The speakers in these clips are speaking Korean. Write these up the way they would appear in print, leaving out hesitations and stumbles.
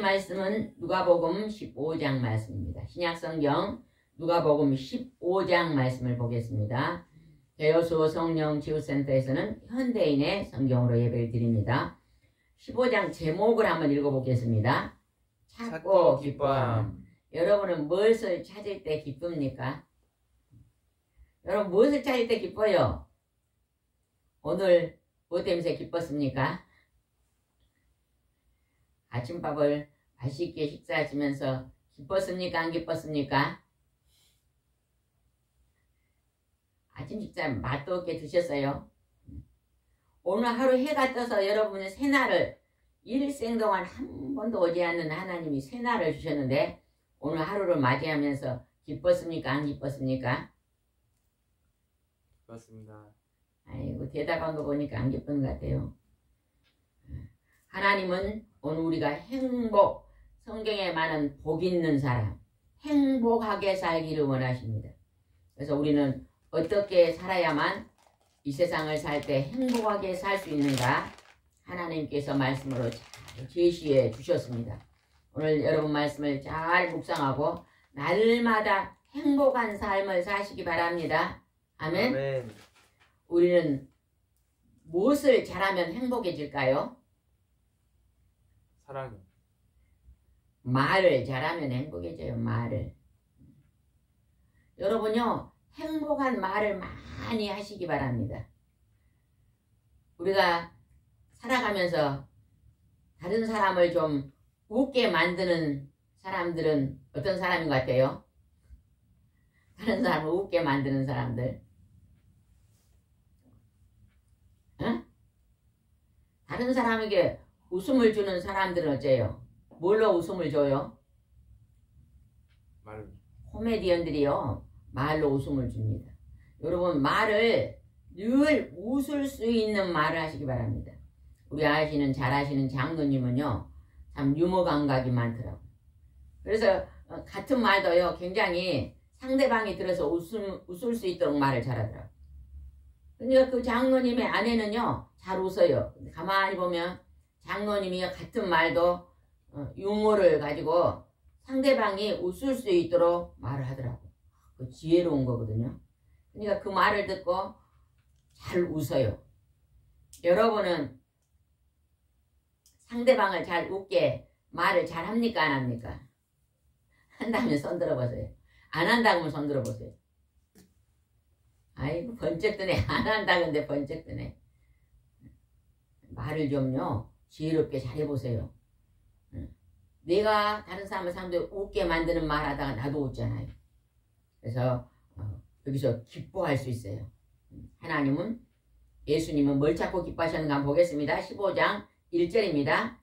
말씀은 누가복음 15장 말씀입니다. 신약성경 누가복음 15장 말씀을 보겠습니다. 대여수 성령치유센터에서는 현대인의 성경으로 예배를 드립니다. 15장 제목을 한번 읽어보겠습니다. 찾고 기뻐함. 여러분은 무엇을 찾을 때 기쁩니까? 여러분 무엇을 찾을 때 기뻐요? 오늘 무엇 때문에 기뻤습니까? 아침밥을 맛있게 식사하시면서 기뻤습니까? 안 기뻤습니까? 아침 식사 맛도 없게 드셨어요? 오늘 하루 해가 떠서 여러분의 새날을 일생 동안 한 번도 오지 않는 하나님이 새날을 주셨는데 오늘 하루를 맞이하면서 기뻤습니까? 안 기뻤습니까? 기뻤습니다. 아이고 대답한 거 보니까 안 기쁜 것 같아요. 하나님은 오늘 우리가 행복, 성경에 많은 복 있는 사람, 행복하게 살기를 원하십니다. 그래서 우리는 어떻게 살아야만 이 세상을 살 때 행복하게 살 수 있는가 하나님께서 말씀으로 잘 제시해 주셨습니다. 오늘 여러분 말씀을 잘 묵상하고 날마다 행복한 삶을 사시기 바랍니다. 아멘. 아멘. 우리는 무엇을 잘하면 행복해질까요? 사랑해. 말을 잘하면 행복해져요. 말을. 여러분요 행복한 말을 많이 하시기 바랍니다. 우리가 살아가면서 다른 사람을 좀 웃게 만드는 사람들은 어떤 사람인 것 같아요? 다른 사람을 웃게 만드는 사람들. 응? 다른 사람에게 웃음을 주는 사람들은 어째요? 뭘로 웃음을 줘요? 말. 코미디언들이요 말로 웃음을 줍니다. 여러분 말을 늘 웃을 수 있는 말을 하시기 바랍니다. 우리 잘 아시는 장로님은요 참 유머 감각이 많더라고요. 그래서 같은 말도요 굉장히 상대방이 들어서 웃을 수 있도록 말을 잘하더라고요. 그러니까 그 장로님의 아내는요 잘 웃어요. 근데 가만히 보면 장로님이 같은 말도 유머를 가지고 상대방이 웃을 수 있도록 말을 하더라고요. 그 지혜로운 거거든요. 그러니까 그 말을 듣고 잘 웃어요. 여러분은 상대방을 잘 웃게 말을 잘 합니까? 안 합니까? 한다면 손 들어보세요. 안 한다면 손 들어보세요. 아이고 번쩍 드네. 안 한다는데 번쩍 드네. 말을 좀요 지혜롭게 잘해보세요. 내가 다른 사람을 상대로 웃게 만드는 말 하다가 나도 웃잖아요. 그래서 여기서 기뻐할 수 있어요. 하나님은 예수님은 뭘 찾고 기뻐하셨는가 한번 보겠습니다. 15장 1절입니다.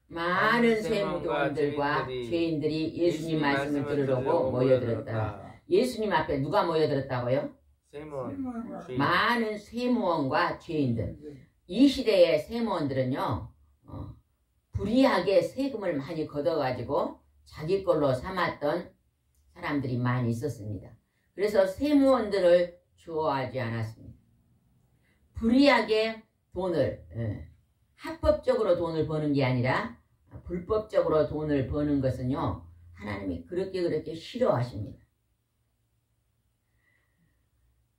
많은 세무도원들과 죄인들이 예수님 말씀을 들으려고 모여들었다. 예수님 앞에 누가 모여들었다고요? 많은 세무원과 죄인들. 이 시대의 세무원들은요 불이하게 세금을 많이 걷어가지고 자기 걸로 삼았던 사람들이 많이 있었습니다. 그래서 세무원들을 좋아하지 않았습니다. 불이하게 돈을 합법적으로 돈을 버는 게 아니라 불법적으로 돈을 버는 것은요 하나님이 그렇게 싫어하십니다.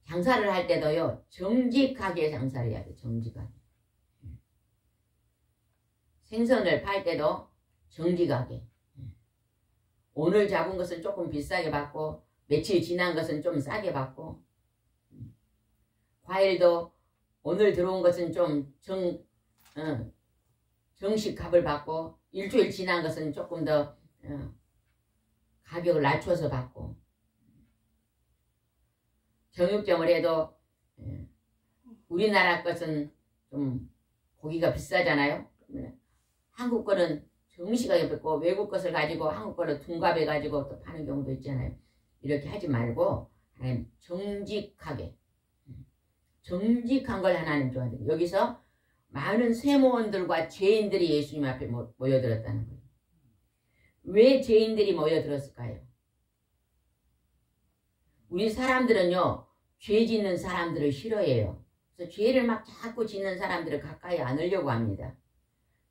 장사를 할 때도요 정직하게 장사를 해야 돼요. 정직하게. 생선을 팔 때도 정직하게. 오늘 잡은 것은 조금 비싸게 받고 며칠 지난 것은 좀 싸게 받고 과일도 오늘 들어온 것은 좀 정식 값을 받고 일주일 지난 것은 조금 더 가격을 낮춰서 받고 정육점을 해도 우리나라 것은 좀 고기가 비싸잖아요. 한국 거는 정식하게 받고 외국 것을 가지고 한국 거를 둔갑해 가지고 또 파는 경우도 있잖아요. 이렇게 하지 말고 하나님 정직하게 정직한 걸 하나님 좋아해요. 여기서 많은 세무원들과 죄인들이 예수님 앞에 모여들었다는 거예요. 왜 죄인들이 모여들었을까요? 우리 사람들은요 죄 짓는 사람들을 싫어해요. 그래서 죄를 막 자꾸 짓는 사람들을 가까이 안으려고 합니다.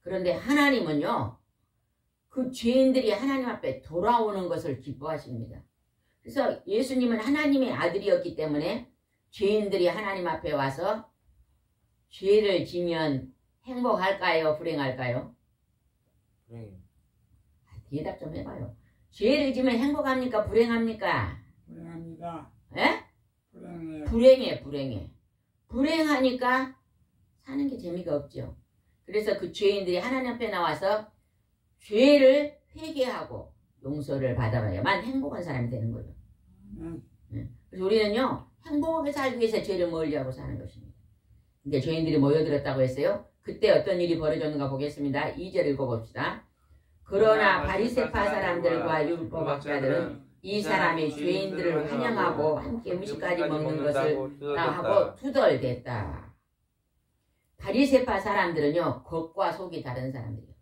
그런데 하나님은요 그 죄인들이 하나님 앞에 돌아오는 것을 기뻐하십니다. 그래서 예수님은 하나님의 아들이었기 때문에 죄인들이 하나님 앞에 와서 죄를 지면 행복할까요? 불행할까요? 대답 좀 해봐요. 죄를 지면 행복합니까? 불행합니까? 불행합니다. 예? 불행해. 불행하니까 사는 게 재미가 없죠. 그래서 그 죄인들이 하나님 앞에 나와서 죄를 회개하고 용서를 받아봐야만 행복한 사람이 되는 거예요. 그래서 우리는요 행복하게 살기 위해서 죄를 멀리하고 사는 것입니다. 근데 죄인들이 모여들었다고 했어요. 그때 어떤 일이 벌어졌는가 보겠습니다. 2절 읽어봅시다. 그러나 바리새파 사람들과 율법학자들은 이 사람이 죄인들을 환영하고 함께 음식까지 먹는 것을 하고 투덜댔다. 바리새파 사람들은요 겉과 속이 다른 사람들이에요.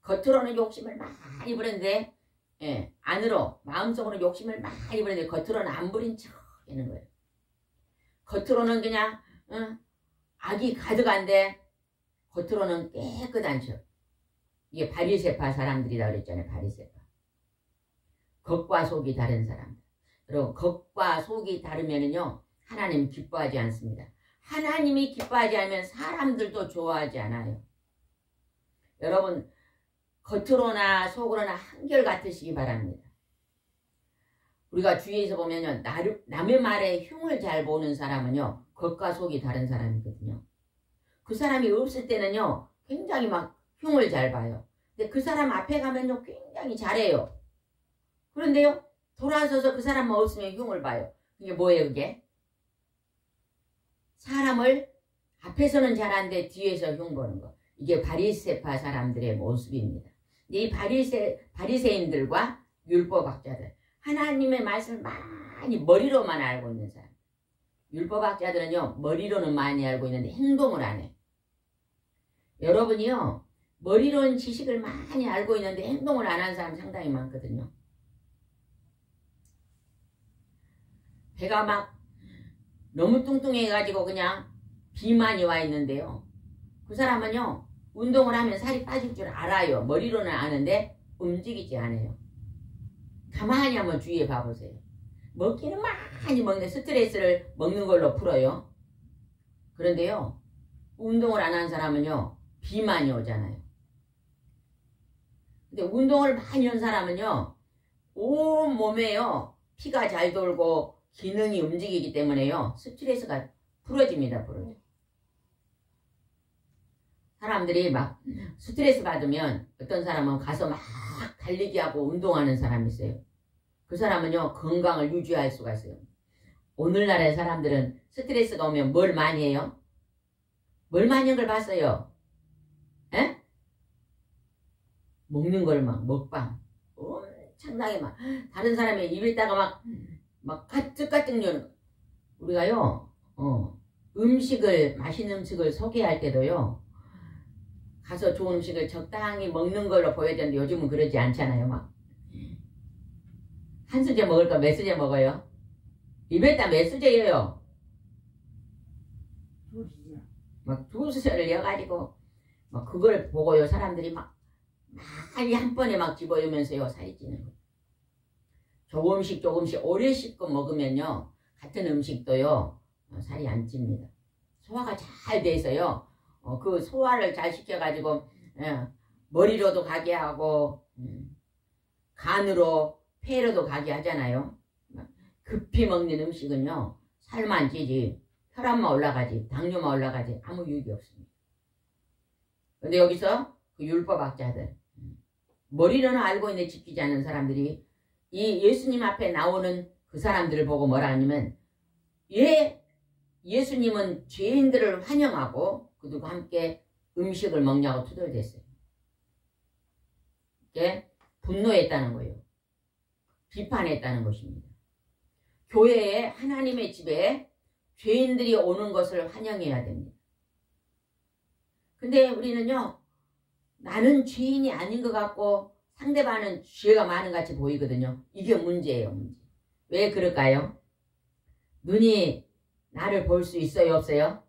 겉으로는 욕심을 많이 부렸는데 안으로 마음속으로 욕심을 많이 부렸는데 겉으로는 안 부린 척 하는 거예요. 겉으로는 그냥 악이 가득한데 겉으로는 깨끗한 척. 이게 바리새파 사람들이라고 그랬잖아요. 바리새파. 겉과 속이 다른 사람들. 그리고 겉과 속이 다르면은요 하나님 기뻐하지 않습니다. 하나님이 기뻐하지 않으면 사람들도 좋아하지 않아요. 여러분 겉으로나 속으로나 한결같으시기 바랍니다. 우리가 주위에서 보면요 남의 말에 흉을 잘 보는 사람은요 겉과 속이 다른 사람이거든요. 그 사람이 없을 때는요 굉장히 막 흉을 잘 봐요. 근데 그 사람 앞에 가면요 굉장히 잘해요. 그런데요 돌아서서 그 사람만 없으면 흉을 봐요. 그게 뭐예요 그게? 사람을 앞에서는 잘하는데 뒤에서 흉 보는 거. 이게 바리새파 사람들의 모습입니다. 이 바리새인들과 율법학자들 하나님의 말씀을 많이 머리로만 알고 있는 사람. 율법학자들은요 머리로는 많이 알고 있는데 행동을 안 해. 여러분이요 머리로는 지식을 많이 알고 있는데 행동을 안 하는 사람 상당히 많거든요. 배가 막 너무 뚱뚱해가지고 그냥 비만이 와 있는데요. 그 사람은요 운동을 하면 살이 빠질 줄 알아요. 머리로는 아는데 움직이지 않아요. 가만히 한번 주위에 봐보세요. 먹기는 많이 먹는데 스트레스를 먹는 걸로 풀어요. 그런데요, 운동을 안 한 사람은요, 비만이 오잖아요. 근데 운동을 많이 한 사람은요, 온 몸에요, 피가 잘 돌고 기능이 움직이기 때문에요, 스트레스가 풀어집니다. 풀어져. 사람들이 막 스트레스 받으면 어떤 사람은 가서 막 달리기 하고 운동하는 사람이 있어요. 그 사람은요, 건강을 유지할 수가 있어요. 오늘날의 사람들은 스트레스가 오면 뭘 많이 해요? 뭘 많이 한 걸 봤어요? 에? 먹는 걸 막 먹방. 엄청나게 막 다른 사람의 입에다가 막 가뜩가뜩 여는. 우리가요, 맛있는 음식을 소개할 때도요, 가서 좋은 음식을 적당히 먹는 걸로 보여야 되는데 요즘은 그러지 않잖아요. 막 한 수저 먹을 거 몇 수저 먹어요? 입에다 몇 수저예요? 막 두 수저를 넣어가지고 막 그걸 보고요, 사람들이 막 많이 한 번에 막 집어넣으면서요, 살이 찌는 거예요. 조금씩 오래 씹고 먹으면요, 같은 음식도요, 살이 안 찝니다. 소화가 잘 돼서요, 그 소화를 잘 시켜가지고 머리로도 가게 하고 간으로 폐로도 가게 하잖아요. 급히 먹는 음식은요, 살만 찌지 혈압만 올라가지 당뇨만 올라가지 아무 유익이 없습니다. 근데 여기서 그 율법학자들, 머리로는 알고 있는데 지키지 않는 사람들이 이 예수님 앞에 나오는 그 사람들을 보고 뭐라 하냐면, 예수님은 죄인들을 환영하고 그들과 함께 음식을 먹냐고 투덜댔어요. 이게 분노했다는 거예요. 비판했다는 것입니다. 교회에, 하나님의 집에 죄인들이 오는 것을 환영해야 됩니다. 근데 우리는요, 나는 죄인이 아닌 것 같고 상대방은 죄가 많은 것 같이 보이거든요. 이게 문제예요, 문제. 왜 그럴까요? 눈이 나를 볼 수 있어요, 없어요?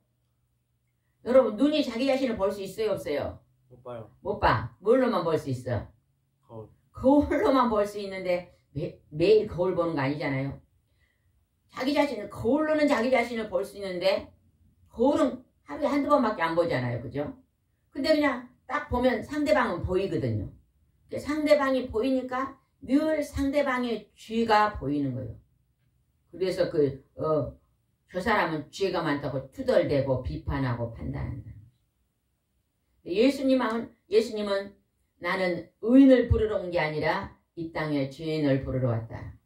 여러분, 눈이 자기 자신을 볼 수 있어요, 없어요? 못 봐요. 못 봐. 뭘로만 볼 수 있어? 거울. 거울로만 볼 수 있는데 매일 거울 보는 거 아니잖아요. 거울로는 자기 자신을 볼 수 있는데 거울은 하루에 한두 번밖에 안 보잖아요. 그죠? 근데 그냥 딱 보면 상대방은 보이거든요. 상대방이 보이니까 늘 상대방의 죄가 보이는 거예요. 그래서 저 사람은 죄가 많다고 투덜대고 비판하고 판단한다. 예수님은 나는 의인을 부르러 온 게 아니라 이 땅에 죄인을 부르러 왔다.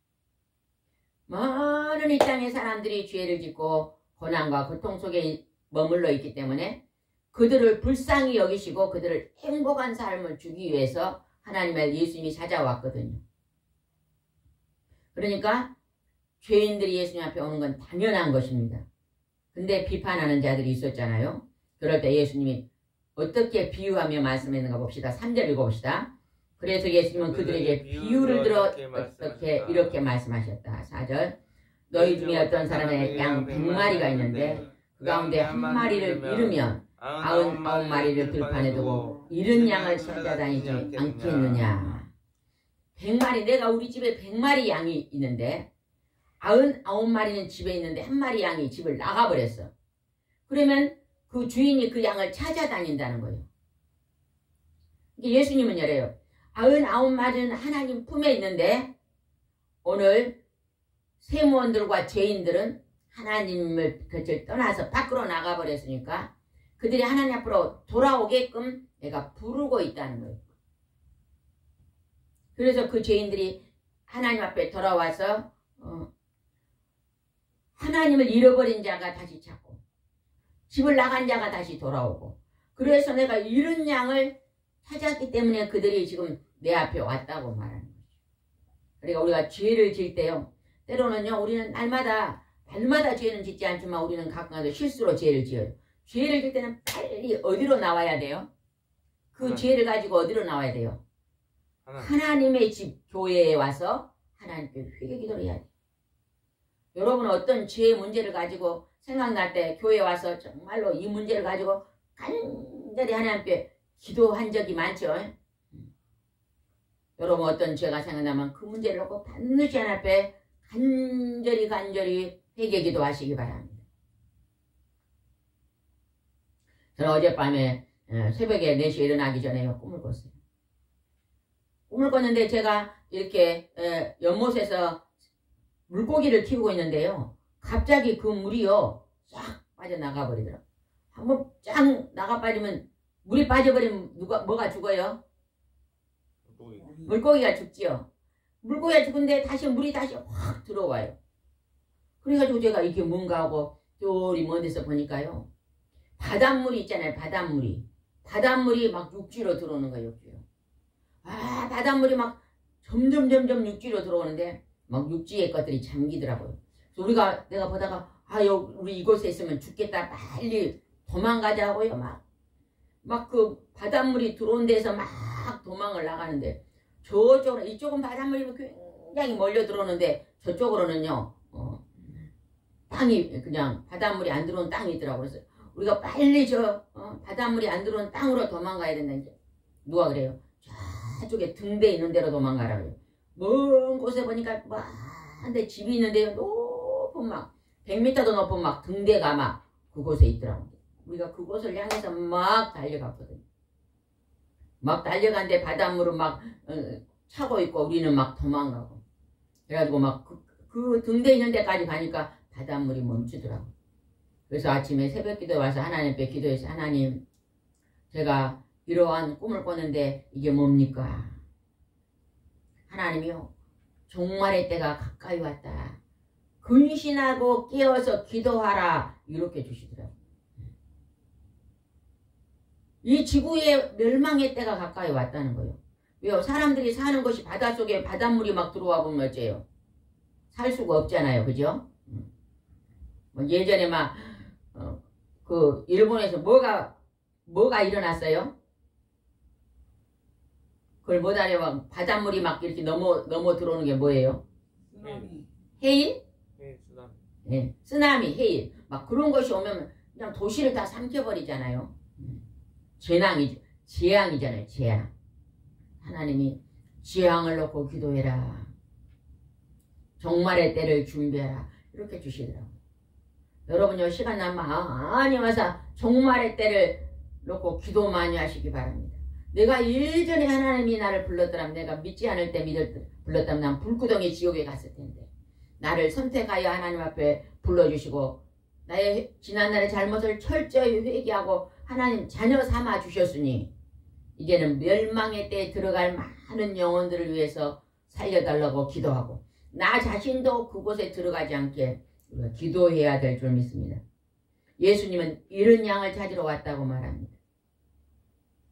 많은 이 땅의 사람들이 죄를 짓고 고난과 고통 속에 머물러 있기 때문에 그들을 불쌍히 여기시고 그들을 행복한 삶을 주기 위해서 하나님의 예수님이 찾아왔거든요. 그러니까 죄인들이 예수님 앞에 오는 건 당연한 것입니다. 근데 비판하는 자들이 있었잖아요. 그럴 때 예수님이 어떻게 비유하며 말씀했는가 봅시다. 3절 읽어봅시다. 그래서 예수님은 그들에게 비유를 들어 이렇게 말씀하셨다. 4절. 너희 중에 어떤 사람의 양 100마리가 있는데 그 가운데 한 마리를 잃으면 99마리를 들판에 두고 잃은 양을 찾아다니지 않겠느냐. 100마리, 내가 우리 집에 100마리 양이 있는데 99마리는 집에 있는데 한 마리 양이 집을 나가버렸어. 그러면 그 주인이 그 양을 찾아다닌다는 거예요. 예수님은 이래요. 99마리는 하나님 품에 있는데 오늘 세무원들과 죄인들은 하나님을 떠나서 밖으로 나가버렸으니까 그들이 하나님 앞으로 돌아오게끔 내가 부르고 있다는 거예요. 그래서 그 죄인들이 하나님 앞에 돌아와서 하나님을 잃어버린 자가 다시 찾고 집을 나간 자가 다시 돌아오고, 그래서 내가 잃은 양을 찾았기 때문에 그들이 지금 내 앞에 왔다고 말하는 거죠. 그러니까 우리가 죄를 질 때요, 때로는요 우리는 날마다 죄는 짓지 않지만 우리는 가끔가다 실수로 죄를 지어요. 죄를 질 때는 빨리 어디로 나와야 돼요? 그 죄를 가지고 어디로 나와야 돼요? 하나님의 집 교회에 와서 하나님께 회개 기도를 해야 돼요. 여러분은 어떤 죄의 문제를 가지고 생각날 때 교회에 와서 정말로 이 문제를 가지고 간절히 하나님께 기도한 적이 많죠? 여러분 어떤 죄가 생각나면 그 문제를 놓고 반드시 하나님 앞에 간절히 회개기도 하시기 바랍니다. 저는 어젯밤에 새벽에 4시에 일어나기 전에 꿈을 꿨어요. 꿈을 꿨는데 제가 이렇게 연못에서 물고기를 키우고 있는데요. 갑자기 그 물이요 쫙 빠져나가 버리더라고요. 한번 쫙 나가버리면 물이 빠져버리면 뭐가 죽어요? 물고기가 죽지요. 물고기가 죽은데 다시 물이 다시 확 들어와요. 그래가지고 제가 이게 뭔가 하고 저리 먼 데서 보니까요. 바닷물이 있잖아요. 바닷물이 막 육지로 들어오는 거예요. 육지로. 아, 바닷물이 막 점점 육지로 들어오는데 막 육지의 것들이 잠기더라고요. 그래서 내가 보다가 우리 이곳에 있으면 죽겠다. 빨리 도망가자 하고요. 막 그 바닷물이 들어온 데서 막 도망을 나가는데 저쪽으로 이쪽은 바닷물이 굉장히 몰려 들어오는데 저쪽으로는요. 땅이 그냥 바닷물이 안 들어온 땅이 있더라고요. 그래서 우리가 빨리 바닷물이 안 들어온 땅으로 도망가야 된다. 이제 누가 그래요? 저쪽에 등대 있는 데로 도망가라고요. 먼 곳에 보니까 한데 집이 있는데요. 높은 100m도 높은 등대가 그곳에 있더라고요. 우리가 그곳을 향해서 막 달려갔거든요. 막 달려갔는데 바닷물은 차고 있고 우리는 도망가고. 그래가지고 그 등대 있는 데까지 가니까 바닷물이 멈추더라고요. 그래서 아침에 새벽기도에 와서 하나님께 기도해서 하나님 제가 이러한 꿈을 꿨는데 이게 뭡니까? 하나님이요. 종말의 때가 가까이 왔다. 근신하고 깨어서 기도하라. 이렇게 주시더라고요. 이 지구의 멸망의 때가 가까이 왔다는 거예요. 왜요? 사람들이 사는 곳이 바닷속에 바닷물이 들어와 보면 어째요? 살 수가 없잖아요. 그죠? 예전에 그 일본에서 뭐가 일어났어요? 그걸 못 알아요. 바닷물이 이렇게 넘어 들어오는 게 뭐예요? 쓰나미. 해일? 네, 쓰나미. 네, 쓰나미, 해일. 그런 것이 오면 그냥 도시를 다 삼켜버리잖아요. 재앙이잖아요. 재앙. 하나님이 재앙을 놓고 기도해라. 종말의 때를 준비해라. 이렇게 주시더라고요. 여러분요, 시간 나면 많이 와서 종말의 때를 놓고 기도 많이 하시기 바랍니다. 내가 예전에 하나님이 나를 불렀더라면, 내가 믿지 않을 때 불렀다면 난 불구덩이 지옥에 갔을 텐데, 나를 선택하여 하나님 앞에 불러주시고 나의 지난날의 잘못을 철저히 회개하고 하나님 자녀 삼아 주셨으니 이제는 멸망의 때에 들어갈 많은 영혼들을 위해서 살려달라고 기도하고 나 자신도 그곳에 들어가지 않게 우리가 기도해야 될 줄 믿습니다. 예수님은 이른 양을 찾으러 왔다고 말합니다.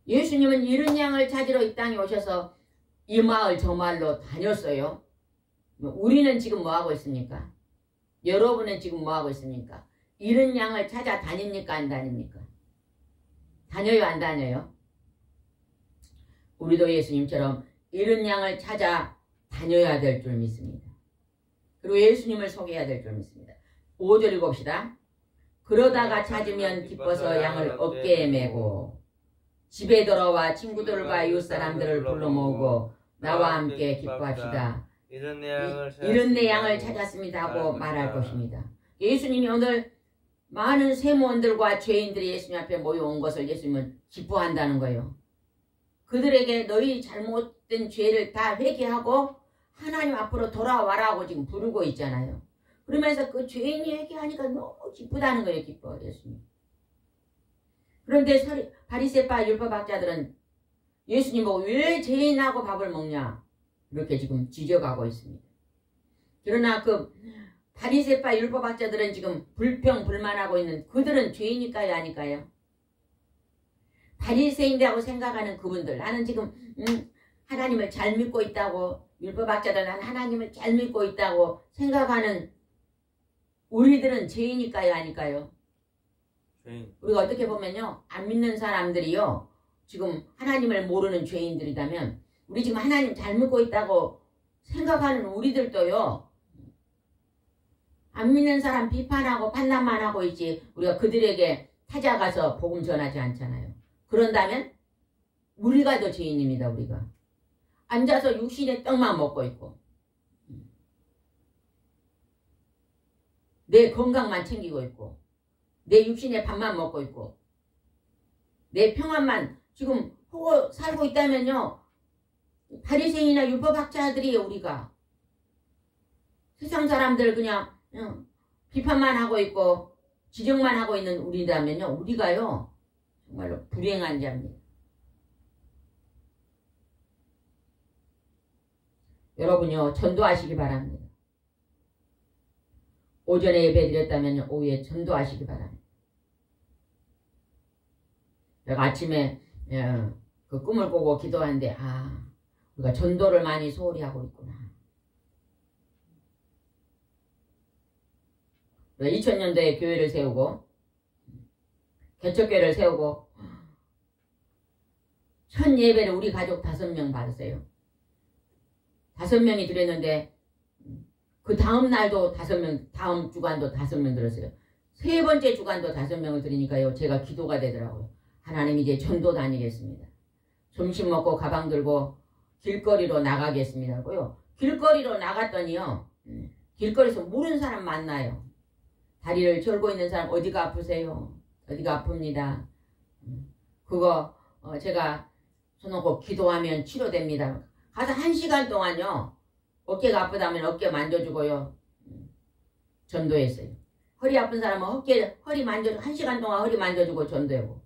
예수님은 이른 양을 찾으러 이 땅에 오셔서 이 마을 저 마을로 다녔어요. 우리는 지금 뭐하고 있습니까? 여러분은 지금 뭐하고 있습니까? 이른 양을 찾아 다닙니까? 안 다닙니까? 다녀요? 안 다녀요? 우리도 예수님처럼 이른 양을 찾아 다녀야 될 줄 믿습니다. 그리고 예수님을 소개해야 될 줄 믿습니다. 5절 읽읍시다. 그러다가 찾으면 기뻐서 양을 어깨에 메고 집에 돌아와 친구들과 이웃사람들을 불러 모으고 나와 함께 기뻐합시다. 이른 내 양을 찾았습니다 하고 말할 것입니다. 예수님이 오늘 많은 세무원들과 죄인들이 예수님 앞에 모여온 것을 예수님은 기뻐한다는 거예요. 그들에게 너희 잘못된 죄를 다 회개하고 하나님 앞으로 돌아와라고 지금 부르고 있잖아요. 그러면서 그 죄인이 회개하니까 너무 기쁘다는 거예요. 기뻐 예수님. 그런데 바리새파 율법학자들은 예수님 보고 왜 죄인하고 밥을 먹냐 이렇게 지금 지적하고 있습니다. 그러나 그 바리새파 율법학자들은 지금 불평불만하고 있는 그들은 죄인일까요? 아닐까요? 바리새인이라고 생각하는 그분들, 나는 지금 하나님을 잘 믿고 있다고, 율법학자들 나는 하나님을 잘 믿고 있다고 생각하는 우리들은 죄인일까요? 아닐까요? 죄인. 우리가 어떻게 보면요, 안 믿는 사람들이요, 지금 하나님을 모르는 죄인들이라면 우리 지금 하나님 잘 믿고 있다고 생각하는 우리들도요, 안 믿는 사람 비판하고 판단만 하고 있지 우리가 그들에게 찾아가서 복음 전하지 않잖아요. 그런다면 우리가 더 죄인입니다. 우리가 앉아서 육신의 떡만 먹고 있고 내 건강만 챙기고 있고 내 육신의 밥만 먹고 있고 내 평안만 지금 하고 살고 있다면요. 바리새인이나 율법학자들이에요. 우리가 세상 사람들 그냥 비판만 하고 있고 지적만 하고 있는 우리라면요. 우리가요. 정말로 불행한 자입니다. 여러분요. 전도하시기 바랍니다. 오전에 예배 드렸다면 오후에 전도하시기 바랍니다. 내가 아침에 그 꿈을 꾸고 기도하는데 우리가 전도를 많이 소홀히 하고 있구나. 2000년도에 교회를 세우고 개척교회를 세우고 첫 예배를 우리 가족 5명 받았어요. 5명이 드렸는데 그 다음 날도 5명, 다음 주간도 5명 들었어요. 세 번째 주간도 5명을 드리니까요. 제가 기도가 되더라고요. 하나님 이제 전도 다니겠습니다. 점심 먹고 가방 들고 길거리로 나가겠습니다고요. 길거리로 나갔더니요. 길거리에서 모르는 사람 만나요. 다리를 절고 있는 사람 어디가 아프세요? 어디가 아픕니다. 그거 제가 손놓고 기도하면 치료됩니다. 가서 1시간 동안요. 어깨가 아프다면 어깨 만져주고요. 전도했어요. 허리 아픈 사람은 허리 만져주고 1시간 동안 허리 만져주고 전도하고.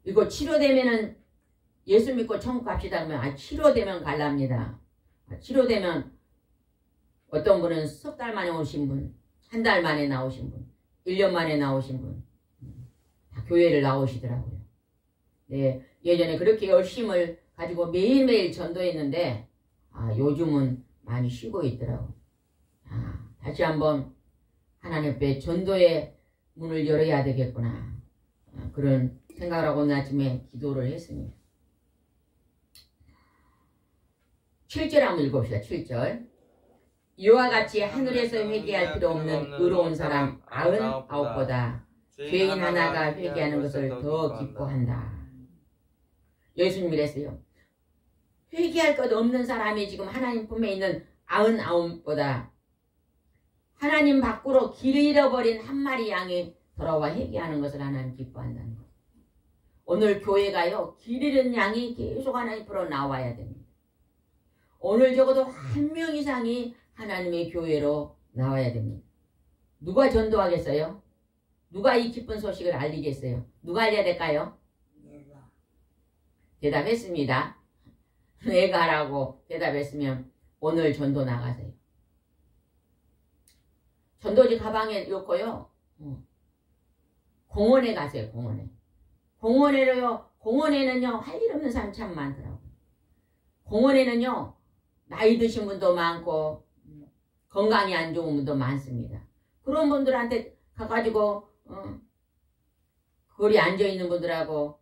이거 치료되면은 예수 믿고 천국 갑시다 하면 치료되면 갈랍니다. 치료되면 어떤 분은 석 달 만에 오신 분, 한 달 만에 나오신 분, 1년 만에 나오신 분, 다 교회를 나오시더라고요. 네, 예전에 그렇게 열심을 가지고 매일매일 전도했는데 요즘은 많이 쉬고 있더라고요. 다시 한번 하나님 앞에 전도의 문을 열어야 되겠구나. 그런 생각을 하고 오늘 아침에 기도를 했습니다. 7절 한번 읽어봅시다. 7절. 이와 같이 하늘에서 회개할 필요 없는 의로운 사람 99보다 죄인 하나가 회개하는 것을 더 기뻐한다. 예수님이 그랬어요. 회개할 것 없는 사람이 지금 하나님 품에 있는 99보다 하나님 밖으로 길 잃어버린 한 마리 양이 돌아와 회개하는 것을 하나님 기뻐한다는 것. 오늘 교회가요. 길 잃은 양이 계속 하나님 앞으로 나와야 됩니다. 오늘 적어도 1명 이상이 하나님의 교회로 나와야 됩니다. 누가 전도하겠어요? 누가 이 기쁜 소식을 알리겠어요? 누가 알려야 될까요? 대답했습니다. 내가 하라고 대답했으면 오늘 전도 나가세요. 전도지 가방에 넣고요. 공원에 가세요. 공원에는요. 할 일 없는 사람 참 많더라고요. 공원에는요. 나이 드신 분도 많고 건강이 안 좋은 분도 많습니다. 그런 분들한테 가가지고 거리 앉아있는 분들하고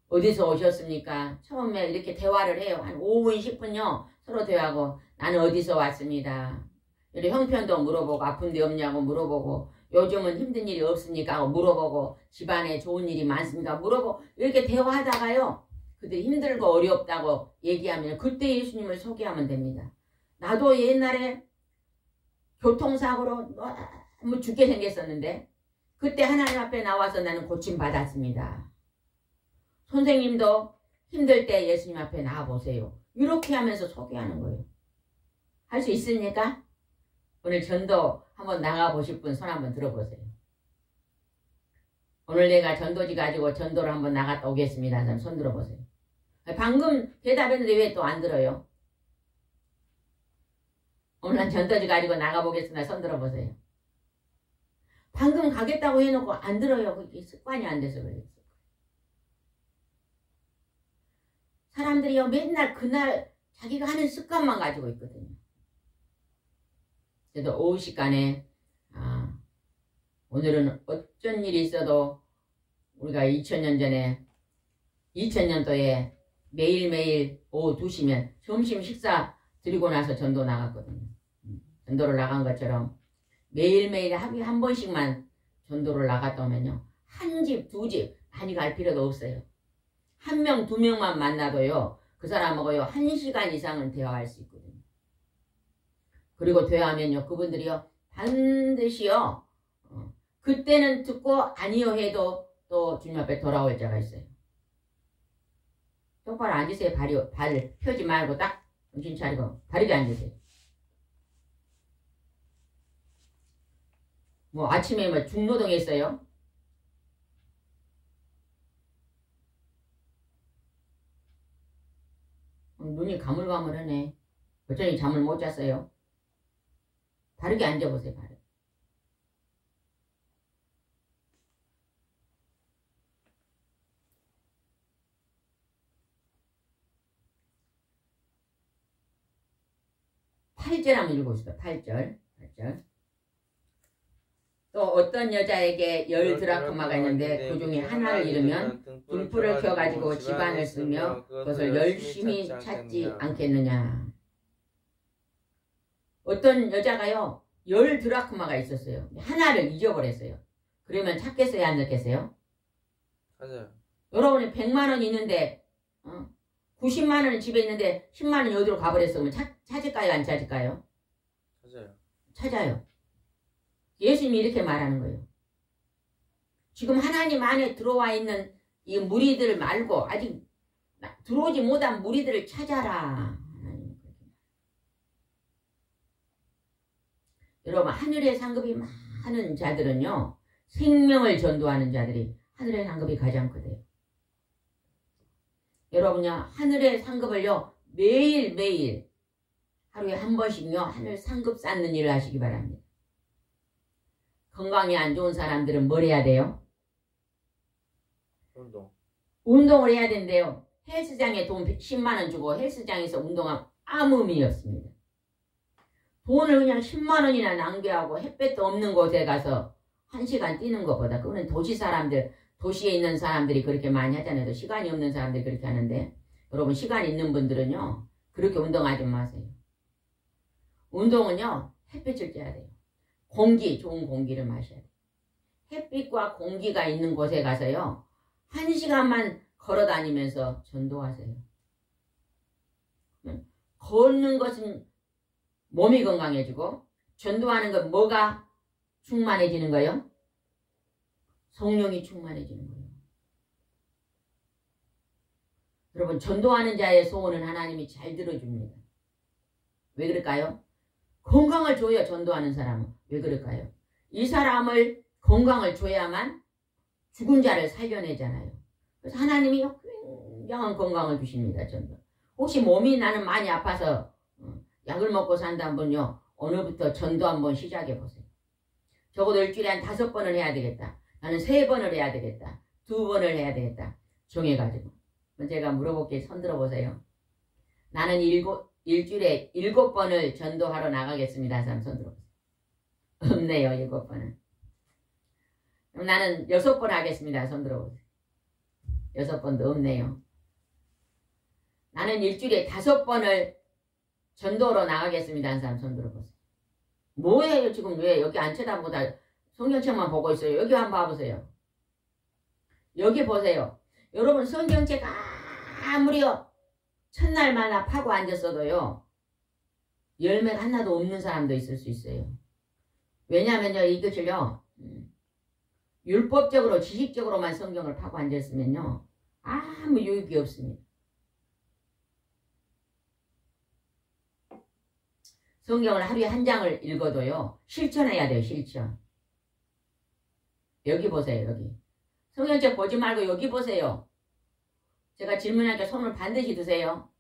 어디서 오셨습니까? 처음에 이렇게 대화를 해요. 한 5분 10분요. 서로 대화하고 나는 어디서 왔습니다. 이렇게 형편도 물어보고 아픈 데 없냐고 물어보고 요즘은 힘든 일이 없습니까? 하고 물어보고 집안에 좋은 일이 많습니까? 물어보고 이렇게 대화하다가요. 그때 힘들고 어렵다고 얘기하면 그때 예수님을 소개하면 됩니다. 나도 옛날에 교통사고로 너무 죽게 생겼었는데 그때 하나님 앞에 나와서 나는 고침받았습니다. 선생님도 힘들 때 예수님 앞에 나와보세요. 이렇게 하면서 소개하는 거예요. 할 수 있습니까? 오늘 전도 한번 나가보실 분 손 한번 들어보세요. 오늘 내가 전도지 가지고 전도를 한번 나갔다 오겠습니다. 한번 손 들어보세요. 방금 대답했는데 왜 또 안 들어요? 오늘 난 전도지 가지고 나가보겠습니다. 손 들어보세요. 방금 가겠다고 해놓고 안 들어요. 그게 습관이 안 돼서 그래요. 사람들이요 맨날 그날 자기가 하는 습관만 가지고 있거든요. 그래도 오후 시간에 오늘은 어쩐 일이 있어도 우리가 2000년 전에 2000년도에 매일매일 오후 2시면 점심 식사 드리고 나서 전도 나갔거든요. 전도를 나간 것처럼 매일매일 하루에 한 번씩만 전도를 나갔다 오면요. 한 집, 두 집 많이 갈 필요도 없어요. 1명, 2명만 만나도요. 그 사람하고요. 1시간 이상은 대화할 수 있거든요. 그리고 대화하면요. 그분들이요. 반드시요. 그때는 듣고 아니요 해도 또 주님 앞에 돌아올 자가 있어요. 똑바로 앉으세요. 발 펴지 말고 딱 정신 차리고 바르게 앉으세요. 뭐 아침에 뭐 중노동 했어요? 눈이 가물가물하네. 어쩌니 잠을 못 잤어요? 바르게 앉아보세요. 바르게. 팔절 한번 읽어봅시다. 8절. 또 어떤 여자에게 10드라크마가 있는데 그 중에 하나를 잃으면 등불을 켜가지고 집안을 쓰며 그것을 열심히 찾지 않겠느냐. 어떤 여자가요 10드라크마가 있었어요. 하나를 잊어버렸어요. 그러면 찾겠어요? 안 찾겠어요? 맞아요. 여러분이 100만원 있는데 90만원은 집에 있는데 10만원이 어디로 가버렸으면 찾을까요? 안 찾을까요? 맞아요. 찾아요. 예수님이 이렇게 말하는 거예요. 지금 하나님 안에 들어와 있는 이 무리들 말고 아직 들어오지 못한 무리들을 찾아라. 여러분 하늘의 상급이 많은 자들은요. 생명을 전도하는 자들이 하늘의 상급이 가장 크대요. 여러분요. 하늘의 상급을요. 매일매일 하루에 한 번씩요. 하늘 상급 쌓는 일을 하시기 바랍니다. 건강이 안 좋은 사람들은 뭘 해야 돼요? 운동을 해야 된대요. 헬스장에 돈 10만원 주고 헬스장에서 운동하면 아무 의미 없습니다. 돈을 그냥 10만원이나 낭비하고 햇볕도 없는 곳에 가서 1시간 뛰는 것보다 그거는 도시 사람들, 도시에 있는 사람들이 그렇게 많이 하잖아요. 시간이 없는 사람들이 그렇게 하는데 여러분 시간 있는 분들은요. 그렇게 운동하지 마세요. 운동은요. 햇빛을 쬐야 돼요. 좋은 공기를 마셔야 돼요. 햇빛과 공기가 있는 곳에 가서요. 1시간만 걸어 다니면서 전도하세요. 걷는 것은 몸이 건강해지고 전도하는 건 뭐가 충만해지는 거예요? 성령이 충만해지는 거예요. 여러분 전도하는 자의 소원은 하나님이 잘 들어줍니다. 왜 그럴까요? 건강을 줘야 전도하는 사람은. 왜 그럴까요? 이 사람을 건강을 줘야만 죽은 자를 살려내잖아요. 그래서 하나님이 굉장한 건강을 주십니다. 전도. 혹시 몸이 나는 많이 아파서 약을 먹고 산다는 분요. 오늘부터 전도 한번 시작해 보세요. 적어도 일주일에 한 5번은 해야 되겠다. 나는 3번을 해야 되겠다. 2번을 해야 되겠다. 정해가지고. 제가 물어볼게요. 손 들어보세요. 나는 일주일에 7번을 전도하러 나가겠습니다. 사람 손 들어보세요. 없네요. 7번은. 그럼 나는 6번 하겠습니다. 손 들어보세요. 6번도 없네요. 나는 일주일에 5번을 전도로 나가겠습니다. 한 사람 손 들어보세요. 뭐예요? 지금 왜 여기 안 쳐다보고 다 성경책만 보고 있어요? 여기 한번 봐보세요. 여기 보세요. 여러분 성경책 아무리요 첫날마다 파고 앉았어도요 열매가 하나도 없는 사람도 있을 수 있어요. 왜냐하면요 이것을요 율법적으로 지식적으로만 성경을 파고 앉았으면요 아무 유익이 없습니다. 성경을 하루에 한 장을 읽어도요 실천해야 돼요. 실천. 여기 보세요. 여기 성경책 보지 말고 여기 보세요. 제가 질문하니까 손을 반드시 드세요.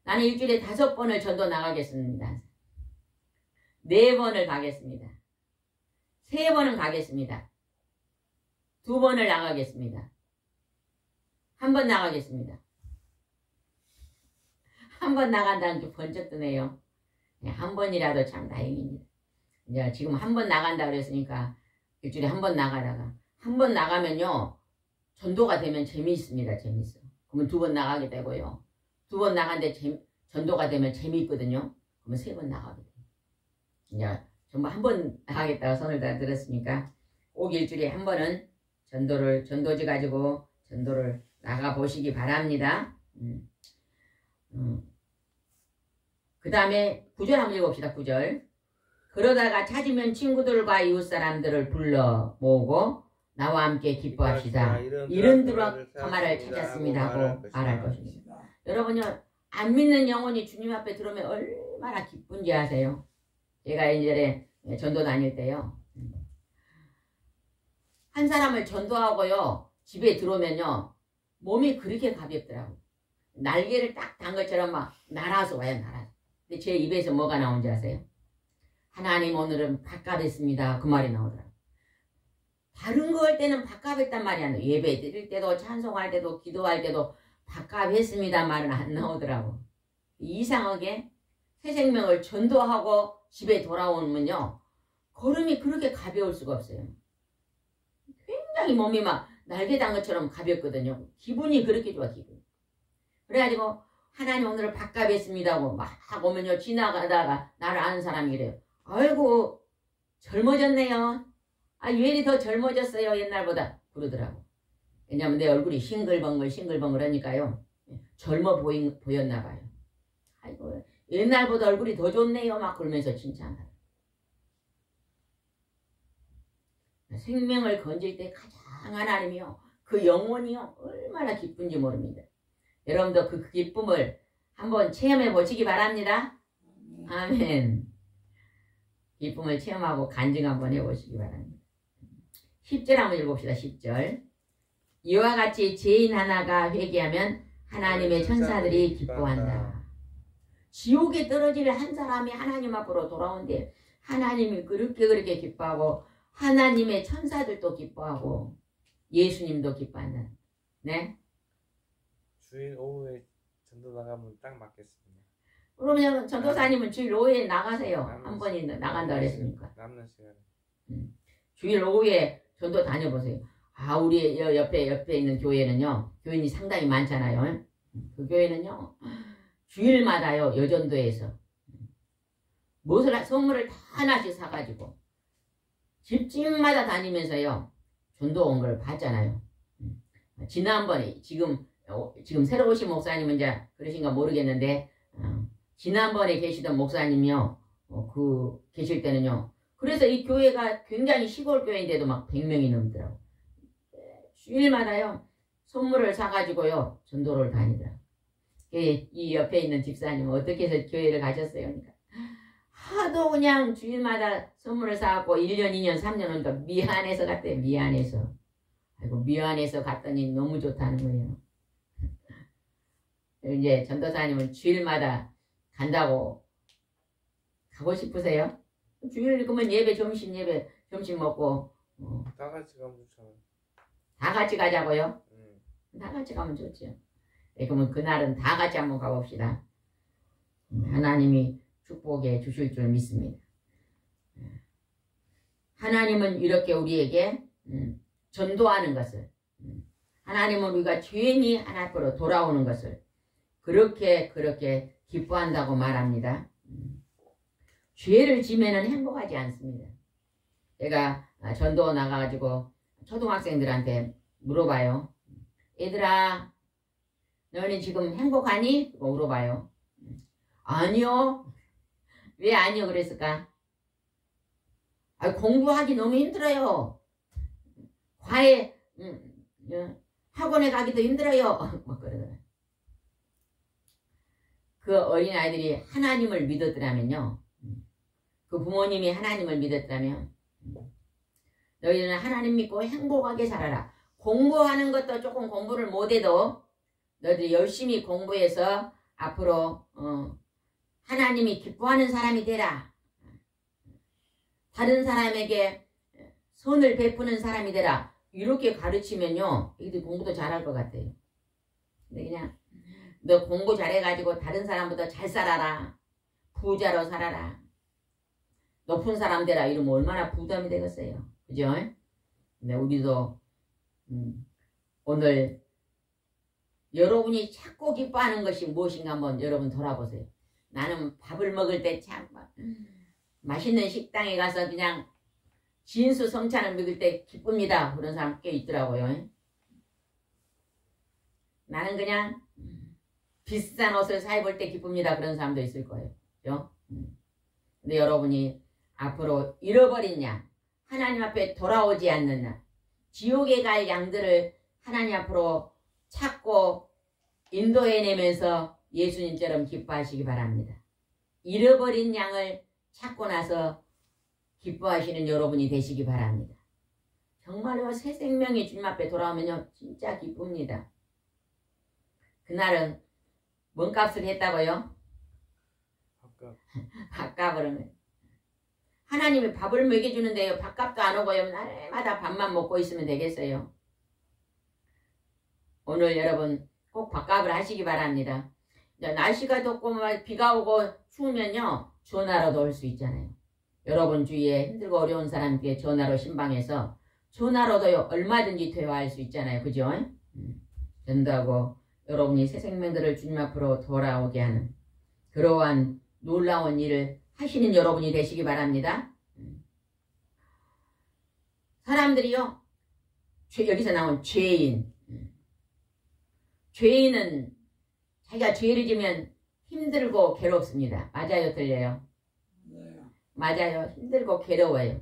나는 일주일에 5번을 전도 나가겠습니다. 4번을 가겠습니다. 3번은 가겠습니다. 2번을 나가겠습니다. 1번 나가겠습니다. 1번 나간다는 게 번쩍 뜨네요. 1번이라도 참 다행입니다. 이제 지금 1번 나간다 그랬으니까 일주일에 1번 나가다가 1번 나가면요 전도가 되면 재미있습니다. 재미있어. 그러면 2번 나가게 되고요. 2번 나간데 전도가 되면 재미있거든요. 그러면 3번 나가게 돼요. 이제 전부 1번 나가겠다고 손을 다 들었으니까 꼭 일주일에 1번은 전도지 가지고 전도를 나가 보시기 바랍니다. 그 다음에 9절 한번 읽어봅시다. 9절. 그러다가 찾으면 친구들과 이웃 사람들을 불러 모으고 나와 함께 기뻐합시다. 이른들어 가마를 찾았습니다 하고 말할 것입니다. 여러분요, 안 믿는 영혼이 주님 앞에 들어오면 얼마나 기쁜지 아세요? 제가 이전에 전도 다닐 때요, 한 사람을 전도하고요 집에 들어오면요 몸이 그렇게 가볍더라고요. 날개를 딱 단 것처럼 막 날아서 와요. 날아서. 근데 제 입에서 뭐가 나온지 아세요? 하나님 오늘은 밥값했습니다. 그 말이 나오더라고요. 다른 거 할 때는 밥값했단 말이 안 나와요. 예배 드릴 때도 찬송할 때도 기도할 때도 밥값했습니다 말은 안 나오더라고. 이상하게 새 생명을 전도하고 집에 돌아오면요 걸음이 그렇게 가벼울 수가 없어요. 굉장히 몸이 막 날개 단 것처럼 가볍거든요. 기분이 그렇게 좋아. 기분. 그래가지고 하나님 오늘 밥값했습니다 하고 막 오면요 지나가다가 나를 아는 사람이 이래요. 아이고 젊어졌네요. 아 왜 이리 더 젊어졌어요 옛날보다 그러더라고. 왜냐면 내 얼굴이 싱글벙글 하니까요 젊어 보였나 봐요. 아이고 옛날보다 얼굴이 더 좋네요 막 그러면서 칭찬하더라고. 생명을 건질 때 가장 하나님이요 그 영혼이요 얼마나 기쁜지 모릅니다. 여러분도 그 기쁨을 한번 체험해 보시기 바랍니다. 아멘. 기쁨을 체험하고 간증 한번 해보시기 바랍니다. 10절 한번 읽어봅시다. 10절. 이와 같이 죄인 하나가 회개하면 하나님의 천사들이 기뻐한다. 지옥에 떨어질 한 사람이 하나님 앞으로 돌아오는데 하나님이 그렇게 기뻐하고 하나님의 천사들도 기뻐하고 예수님도 기뻐한다. 네? 주일 오후에 전도 나가면 딱 맞겠습니다. 그러면 전도사님은 주일 오후에 나가세요. 한 번이 나간다 그랬으니까. 남는 시간에. 주일 오후에 전도 다녀보세요. 아 우리 옆에 있는 교회는요. 교인이 상당히 많잖아요. 그 교회는요. 주일마다요. 여전도에서 선물을 다 하나씩 사가지고 집집마다 다니면서요. 전도 온 걸 봤잖아요. 지난번에 지금 새로 오신 목사님은 이제 그러신가 모르겠는데 지난번에 계시던 목사님이요. 계실 때는요. 그래서 이 교회가 굉장히 시골 교회인데도 막 100명이 넘더라고. 주일마다요. 선물을 사가지고요. 전도를 다니더라고. 이 옆에 있는 집사님은 어떻게 해서 교회를 가셨어요? 그러니까 하도 그냥 주일마다 선물을 사갖고 1년, 2년, 3년 오니까 미안해서 갔대요. 미안해서. 아이고 미안해서 갔더니 너무 좋다는 거예요. 이제 전도사님은 주일마다 간다고 가고 싶으세요? 주일 그러면 예배 점심 먹고 다 같이 가면 좋잖아요. 다 같이 가자고요? 다 같이 가면 좋죠. 그러면 그날은 다 같이 한번 가봅시다. 하나님이 축복해 주실 줄 믿습니다. 하나님은 이렇게 우리에게 전도하는 것을 하나님은 우리가 죄인이 하나 앞으로 돌아오는 것을 그렇게 기뻐한다고 말합니다. 죄를 지면은 행복하지 않습니다. 제가 전도 나가가지고 초등학생들한테 물어봐요. 얘들아 너는 지금 행복하니? 물어봐요. 아니요. 왜 아니요 그랬을까? 공부하기 너무 힘들어요. 과외 학원에 가기도 힘들어요. 막 그러더라. 그 어린아이들이 하나님을 믿었더라면요. 그 부모님이 하나님을 믿었다면 너희는 하나님 믿고 행복하게 살아라. 공부하는 것도 조금 공부를 못해도 너희들이 열심히 공부해서 앞으로 하나님이 기뻐하는 사람이 되라. 다른 사람에게 선을 베푸는 사람이 되라. 이렇게 가르치면요. 애들이 공부도 잘할 것 같아요. 근데 그냥 너 공부 잘해가지고 다른 사람보다 잘 살아라. 부자로 살아라. 높은 사람 되라. 이러면 얼마나 부담이 되겠어요. 그죠? 근데 우리도 오늘 여러분이 찾고 기뻐하는 것이 무엇인가 한번 여러분 돌아보세요. 나는 밥을 먹을 때 참 맛있는 식당에 가서 그냥 진수성찬을 먹을 때 기쁩니다. 그런 사람 꽤 있더라고요. 나는 그냥 비싼 옷을 사 입을 때 기쁩니다. 그런 사람도 있을 거예요. 그죠? 근데 여러분이 앞으로 잃어버린 양, 하나님 앞에 돌아오지 않는 양, 지옥에 갈 양들을 하나님 앞으로 찾고 인도해내면서 예수님처럼 기뻐하시기 바랍니다. 잃어버린 양을 찾고 나서 기뻐하시는 여러분이 되시기 바랍니다. 정말로 새 생명이 주님 앞에 돌아오면요 진짜 기쁩니다. 그날은 뭔 값을 했다고요? 밥값을. 하나님이 밥을 먹여주는데요 밥값도 안 오고요 날마다 밥만 먹고 있으면 되겠어요? 오늘 여러분 꼭 밥값을 하시기 바랍니다. 날씨가 덥고 비가 오고 추우면요 전화로도 올 수 있잖아요. 여러분 주위에 힘들고 어려운 사람께 전화로 신방해서 전화로도 얼마든지 대화할 수 있잖아요. 그죠? 전도하고 여러분이 새 생명들을 주님 앞으로 돌아오게 하는 그러한 놀라운 일을 하시는 여러분이 되시기 바랍니다. 사람들이요 여기서 나온 죄인, 죄인은 자기가 죄를 지면 힘들고 괴롭습니다. 맞아요? 틀려요? 네. 맞아요. 힘들고 괴로워요.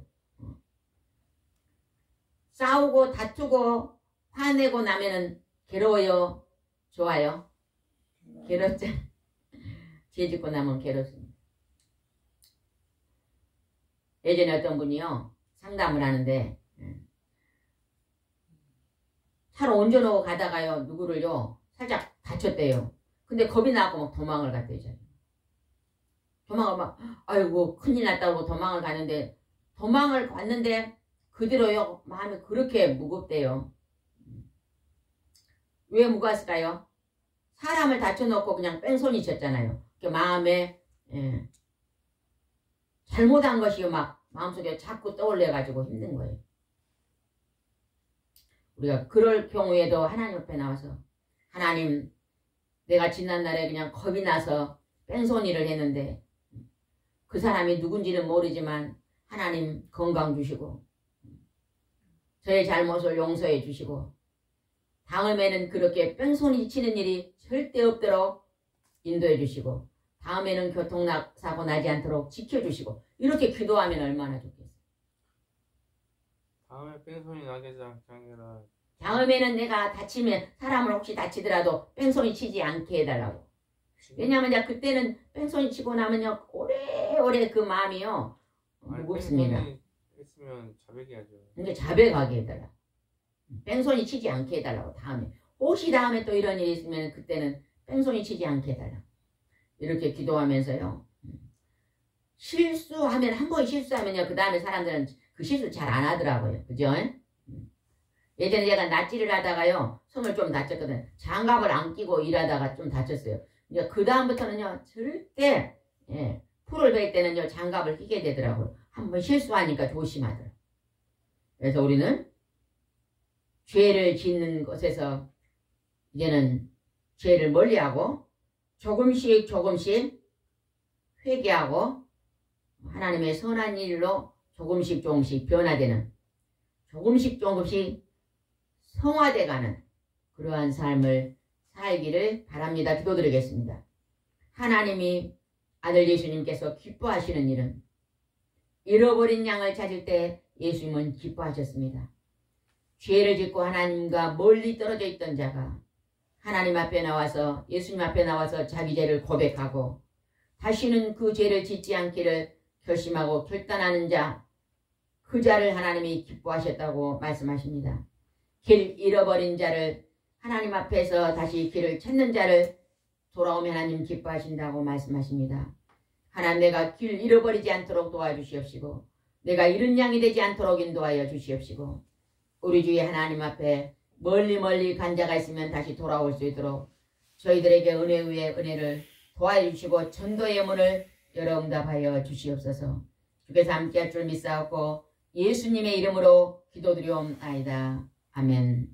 싸우고 다투고 화내고 나면은 괴로워요? 좋아요? 괴롭죠? 죄 짓고 나면 괴롭습니다. 예전에 어떤 분이요 상담을 하는데 차로 운전하고 가다가요 누구를요 살짝 다쳤대요. 근데 겁이 나고 막 도망을 갔대요. 도망을 막 아이고 큰일 났다고 도망을 갔는데 그대로요 마음이 그렇게 무겁대요. 왜 무거웠을까요? 사람을 다쳐놓고 그냥 뺑소니 쳤잖아요. 마음에 잘못한 것이 막 마음속에 자꾸 떠올려가지고 힘든 거예요. 우리가 그럴 경우에도 하나님 옆에 나와서 하나님 내가 지난날에 그냥 겁이 나서 뺑소니를 했는데 그 사람이 누군지는 모르지만 하나님 건강 주시고 저의 잘못을 용서해 주시고 다음에는 그렇게 뺑소니 치는 일이 절대 없도록 인도해 주시고 다음에는 교통사고 나지 않도록 지켜주시고 이렇게 기도하면 얼마나 좋겠어요. 다음에 뺑소니 나게 아니라 다음에는 내가 다치면 사람을 혹시 다치더라도 뺑소니 치지 않게 해달라고. 왜냐하면 이제 그때는 뺑소니 치고 나면요 오래오래 그 마음이요 무겁습니다. 뺑소니 했으면 자백해야죠. 그러니까 자백하게 해달라고. 뺑소니 치지 않게 해달라고. 다음에 혹시 다음에 또 이런 일이 있으면 그때는 뺑소니 치지 않게 해달라고. 이렇게 기도하면서요 실수하면 한 번 실수하면요 그 다음에 사람들은 그 실수 잘 안 하더라고요. 그죠? 예전에 제가 낫지를 하다가요 손을 좀 다쳤거든요. 장갑을 안 끼고 일하다가 좀 다쳤어요. 이제 그 다음부터는요 절대 풀을 베일 때는요 장갑을 끼게 되더라고요. 한번 실수하니까 조심하더라고요. 그래서 우리는 죄를 짓는 것에서 이제는 죄를 멀리하고 조금씩 회개하고 하나님의 선한 일로 조금씩 변화되는 조금씩 성화돼가는 그러한 삶을 살기를 바랍니다. 기도드리겠습니다. 하나님이 아들 예수님께서 기뻐하시는 일은 잃어버린 양을 찾을 때 예수님은 기뻐하셨습니다. 죄를 짓고 하나님과 멀리 떨어져 있던 자가 하나님 앞에 나와서 예수님 앞에 나와서 자기 죄를 고백하고 다시는 그 죄를 짓지 않기를 결심하고 결단하는 자, 그 자를 하나님이 기뻐하셨다고 말씀하십니다. 길 잃어버린 자를 하나님 앞에서 다시 길을 찾는 자를 돌아오면 하나님 기뻐하신다고 말씀하십니다. 하나님 내가 길 잃어버리지 않도록 도와주시옵시고 내가 잃은 양이 되지 않도록 인도하여 주시옵시고 우리 주의 하나님 앞에 멀리 간 자가 있으면 다시 돌아올 수 있도록 저희들에게 은혜 위에 은혜를 도와주시고 전도의 문을 열어 응답하여 주시옵소서. 주께서 함께할 줄 믿사옵고 예수님의 이름으로 기도드리옵나이다. 아멘.